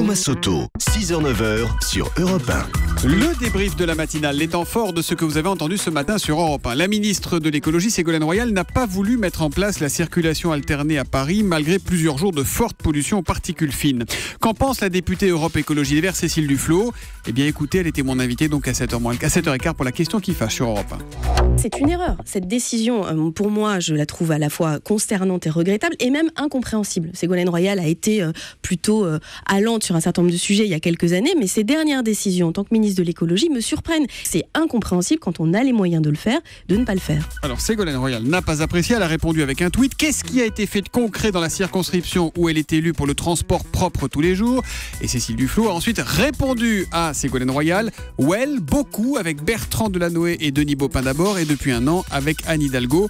Thomas Soto, 6h-9h sur Europe 1. Le débrief de la matinale, les temps forts de ce que vous avez entendu ce matin sur Europe 1. La ministre de l'écologie, Ségolène Royal, n'a pas voulu mettre en place la circulation alternée à Paris malgré plusieurs jours de forte pollution aux particules fines. Qu'en pense la députée Europe Écologie Les Verts, Cécile Duflot? Eh bien écoutez, elle était mon invitée donc à 7h15 pour la question qui fâche sur Europe 1. C'est une erreur. Cette décision, pour moi, je la trouve à la fois consternante et regrettable et même incompréhensible. Ségolène Royal a été plutôt allante sur un certain nombre de sujets il y a quelques années, mais ses dernières décisions en tant que ministre de l'écologie me surprennent. C'est incompréhensible quand on a les moyens de le faire, de ne pas le faire. Alors Ségolène Royal n'a pas apprécié, elle a répondu avec un tweet. Qu'est-ce qui a été fait de concret dans la circonscription où elle est élue pour le transport propre tous les jours? Et Cécile Duflot a ensuite répondu à Ségolène Royal. Well, beaucoup, avec Bertrand Delanoë et Denis Baupin d'abord, et depuis un an avec Anne Hidalgo.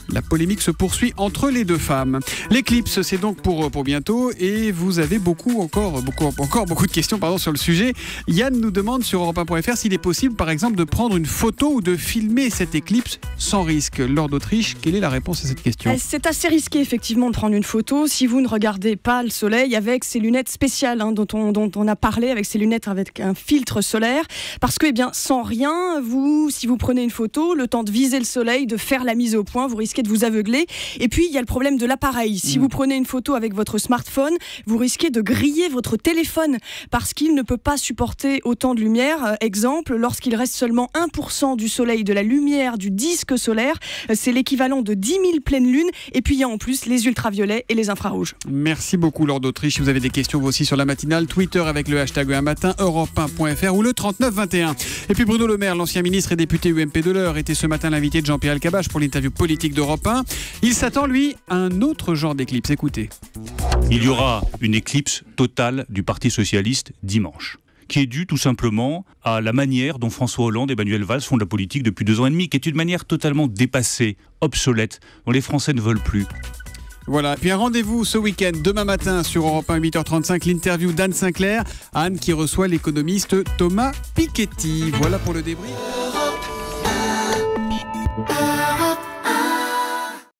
La polémique se poursuit entre les deux femmes. L'éclipse, c'est donc pour bientôt, et vous avez encore beaucoup de questions sur le sujet. Yann nous demande sur Europe1.fr s'il est possible, par exemple, de prendre une photo ou de filmer cette éclipse sans risque. Laure d'Autriche, quelle est la réponse à cette question? C'est assez risqué, effectivement, de prendre une photo si vous ne regardez pas le soleil avec ces lunettes spéciales dont on a parlé, avec ces lunettes avec un filtre solaire. Parce que, sans rien, si vous prenez une photo, le temps de viser le soleil, de faire la mise au point, vous risquez de vous aveugler. Et puis, il y a le problème de l'appareil. Si vous prenez une photo avec votre smartphone, vous risquez de griller votre téléphone parce qu'il ne peut pas supporter autant de lumière. Exemple, lorsqu'il reste seulement 1% du soleil, de la lumière du disque solaire, c'est l'équivalent de 10 000 pleines lunes. Et puis, il y a en plus les ultraviolets et les infrarouges. Merci beaucoup, Laure d'Autriche. Si vous avez des questions, vous aussi, sur la matinale, Twitter avec le hashtag un matin, Europe1.fr ou le 3921. Et puis Bruno Le Maire, l'ancien ministre et député UMP de l'Eure, était ce matin l'invité de Jean-Pierre Elkabbach pour l'interview politique d'Europe 1. Il s'attend, lui, à un autre genre d'éclipse. Écoutez. Il y aura une éclipse totale du Parti socialiste dimanche, qui est due tout simplement à la manière dont François Hollande et Manuel Valls font de la politique depuis 2 ans et demi, qui est une manière totalement dépassée, obsolète, dont les Français ne veulent plus. Voilà, puis un rendez-vous ce week-end, demain matin sur Europe 1, 8h35, l'interview d'Anne Sinclair. Anne qui reçoit l'économiste Thomas Piketty. Voilà pour le débrief.